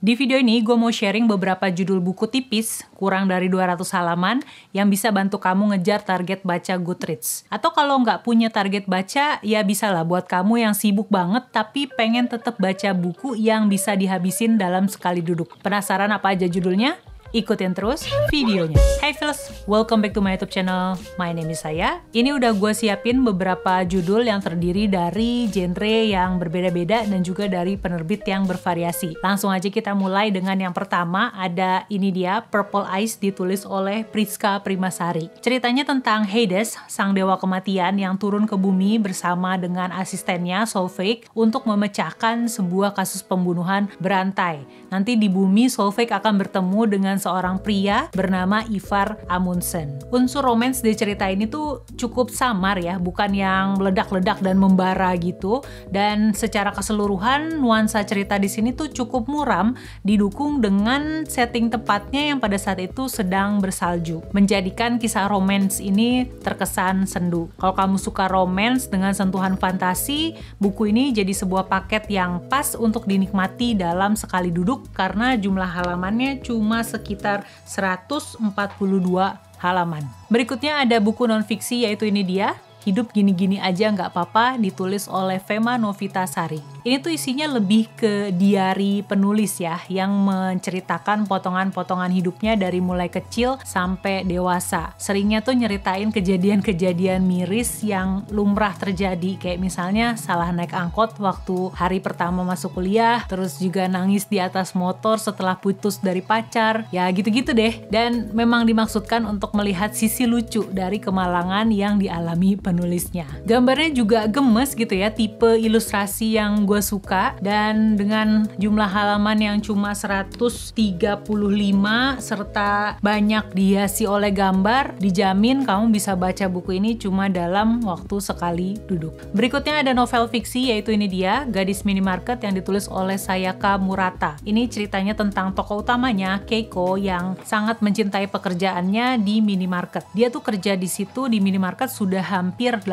Di video ini gue mau sharing beberapa judul buku tipis, kurang dari 200 halaman, yang bisa bantu kamu ngejar target baca Goodreads. Atau kalau nggak punya target baca, ya bisa lah buat kamu yang sibuk banget tapi pengen tetap baca buku yang bisa dihabisin dalam sekali duduk. Penasaran apa aja judulnya? Ikutin terus videonya. Hey fellas, welcome back to my YouTube channel. My name is Saya. Ini udah gue siapin beberapa judul yang terdiri dari genre yang berbeda-beda dan juga dari penerbit yang bervariasi. Langsung aja kita mulai dengan yang pertama, ada ini dia, Purple Eyes, ditulis oleh Priska Primasari. Ceritanya tentang Hades, sang dewa kematian yang turun ke bumi bersama dengan asistennya Solveig untuk memecahkan sebuah kasus pembunuhan berantai. Nanti di bumi Solveig akan bertemu dengan seorang pria bernama Ivar Amundsen. Unsur romance di cerita ini tuh cukup samar ya, bukan yang meledak-ledak dan membara gitu. Dan secara keseluruhan nuansa cerita di sini tuh cukup muram, didukung dengan setting tepatnya yang pada saat itu sedang bersalju, menjadikan kisah romance ini terkesan sendu. Kalau kamu suka romance dengan sentuhan fantasi, buku ini jadi sebuah paket yang pas untuk dinikmati dalam sekali duduk karena jumlah halamannya cuma sekitar 142 halaman. Berikutnya ada buku non-fiksi, yaitu ini dia, Hidup Gini-Gini Aja Nggak Apa-apa, ditulis oleh Fema Novitasari. Ini tuh isinya lebih ke diari penulis ya, yang menceritakan potongan-potongan hidupnya dari mulai kecil sampai dewasa. Seringnya tuh nyeritain kejadian-kejadian miris yang lumrah terjadi, kayak misalnya salah naik angkot waktu hari pertama masuk kuliah, terus juga nangis di atas motor setelah putus dari pacar, ya gitu-gitu deh. Dan memang dimaksudkan untuk melihat sisi lucu dari kemalangan yang dialami penulisnya. Gambarnya juga gemes gitu ya, tipe ilustrasi yang gue suka, dan dengan jumlah halaman yang cuma 135 serta banyak dihiasi oleh gambar, dijamin kamu bisa baca buku ini cuma dalam waktu sekali duduk. Berikutnya ada novel fiksi, yaitu ini dia, Gadis Minimarket, yang ditulis oleh Sayaka Murata. Ini ceritanya tentang tokoh utamanya, Keiko, yang sangat mencintai pekerjaannya di minimarket. Dia tuh kerja di situ di minimarket sudah hampir 18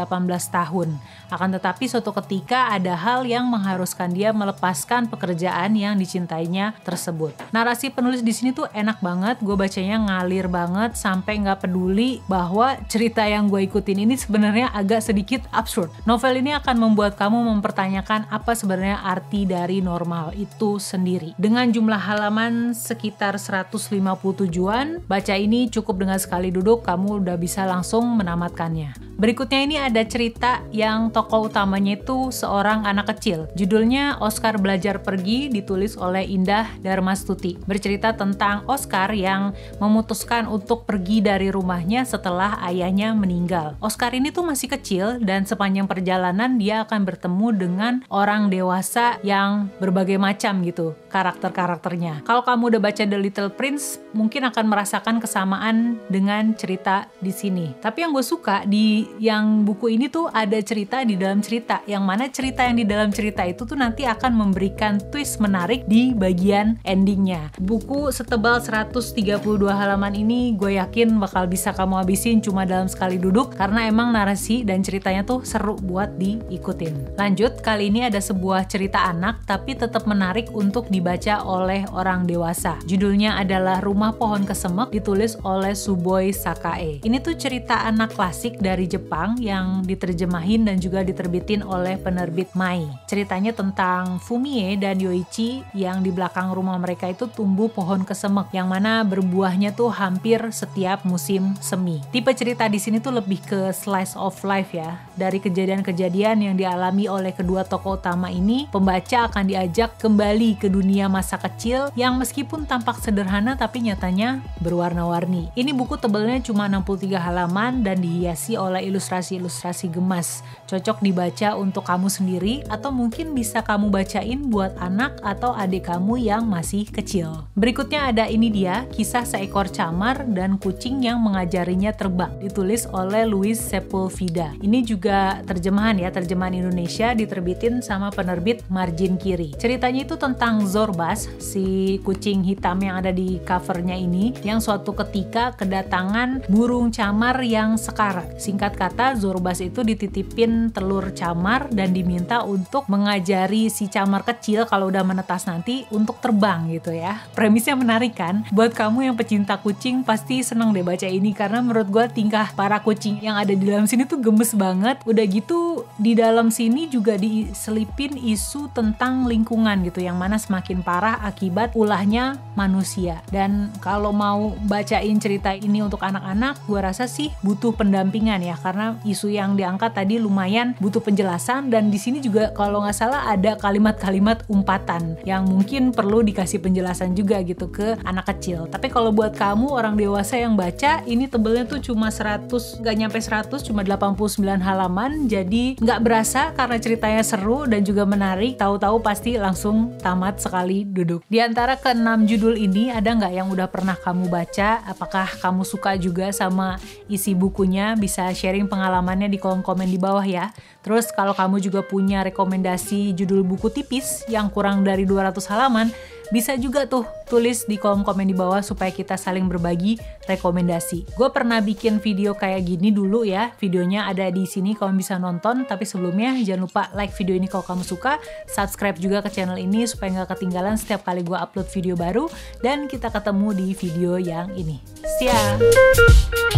tahun. Akan tetapi suatu ketika ada hal yang mengharuskan dia melepaskan pekerjaan yang dicintainya tersebut. Narasi penulis di sini tuh enak banget, gue bacanya ngalir banget sampai nggak peduli bahwa cerita yang gue ikutin ini sebenarnya agak sedikit absurd. Novel ini akan membuat kamu mempertanyakan apa sebenarnya arti dari normal itu sendiri. Dengan jumlah halaman sekitar 157-an, baca ini cukup dengan sekali duduk, kamu udah bisa langsung menamatkannya. Berikutnya ini ada cerita yang tokoh utamanya itu seorang anak kecil. Judulnya Oscar Belajar Pergi, ditulis oleh Indah Darmastuti. Bercerita tentang Oscar yang memutuskan untuk pergi dari rumahnya setelah ayahnya meninggal. Oscar ini tuh masih kecil dan sepanjang perjalanan dia akan bertemu dengan orang dewasa yang berbagai macam gitu karakter-karakternya. Kalau kamu udah baca The Little Prince, mungkin akan merasakan kesamaan dengan cerita di sini. Tapi yang gue suka di yang buku ini tuh ada cerita di dalam cerita, yang mana cerita yang di dalam cerita itu tuh nanti akan memberikan twist menarik di bagian endingnya. Buku setebal 132 halaman ini gue yakin bakal bisa kamu habisin cuma dalam sekali duduk karena emang narasi dan ceritanya tuh seru buat diikutin. Lanjut, kali ini ada sebuah cerita anak tapi tetap menarik untuk dibaca oleh orang dewasa. Judulnya adalah Rumah Pohon Kesemek, ditulis oleh Suboi Sakae. Ini tuh cerita anak klasik dari Jepang yang diterjemahin dan juga diterbitin oleh penerbit Mai. Ceritanya tentang Fumie dan Yoichi yang di belakang rumah mereka itu tumbuh pohon kesemek yang mana berbuahnya tuh hampir setiap musim semi. Tipe cerita di sini tuh lebih ke slice of life ya. Dari kejadian-kejadian yang dialami oleh kedua tokoh utama ini, pembaca akan diajak kembali ke dunia masa kecil yang meskipun tampak sederhana tapi nyatanya berwarna-warni. Ini buku tebelnya cuma 63 halaman dan dihiasi oleh ilustrasi-ilustrasi gemas. Cocok dibaca untuk kamu sendiri atau mungkin bisa kamu bacain buat anak atau adik kamu yang masih kecil. Berikutnya ada ini dia, Kisah Seekor Camar dan Kucing yang Mengajarinya Terbang, ditulis oleh Luis Sepulveda. Ini juga terjemahan ya, terjemahan Indonesia, diterbitin sama penerbit Margin Kiri. Ceritanya itu tentang Zorbas, si kucing hitam yang ada di covernya ini, yang suatu ketika kedatangan burung camar yang sekarat. Singkat kata, ternyata Zorobas itu dititipin telur camar dan diminta untuk mengajari si camar kecil kalau udah menetas nanti untuk terbang gitu ya. Premisnya menarik kan? Buat kamu yang pecinta kucing pasti seneng deh baca ini, karena menurut gue tingkah para kucing yang ada di dalam sini tuh gemes banget. Udah gitu di dalam sini juga diselipin isu tentang lingkungan gitu, yang mana semakin parah akibat ulahnya manusia. Dan kalau mau bacain cerita ini untuk anak-anak, gue rasa sih butuh pendampingan ya, karena isu yang diangkat tadi lumayan butuh penjelasan. Dan di sini juga kalau nggak salah ada kalimat-kalimat umpatan yang mungkin perlu dikasih penjelasan juga gitu ke anak kecil. Tapi kalau buat kamu orang dewasa yang baca, ini tebelnya tuh cuma 100, nggak nyampe 100, cuma 89 halaman. Jadi nggak berasa karena ceritanya seru dan juga menarik. Tahu-tahu pasti langsung tamat sekali duduk. Di antara ke-6 judul ini, ada nggak yang udah pernah kamu baca? Apakah kamu suka juga sama isi bukunya? Bisa sharing pengalamannya di kolom komen di bawah ya. Terus kalau kamu juga punya rekomendasi judul buku tipis yang kurang dari 200 halaman, bisa juga tuh tulis di kolom komen di bawah supaya kita saling berbagi rekomendasi. Gue pernah bikin video kayak gini dulu ya, videonya ada di sini kamu bisa nonton. Tapi sebelumnya jangan lupa like video ini kalau kamu suka, subscribe juga ke channel ini supaya nggak ketinggalan setiap kali gue upload video baru. Dan kita ketemu di video yang ini. See ya!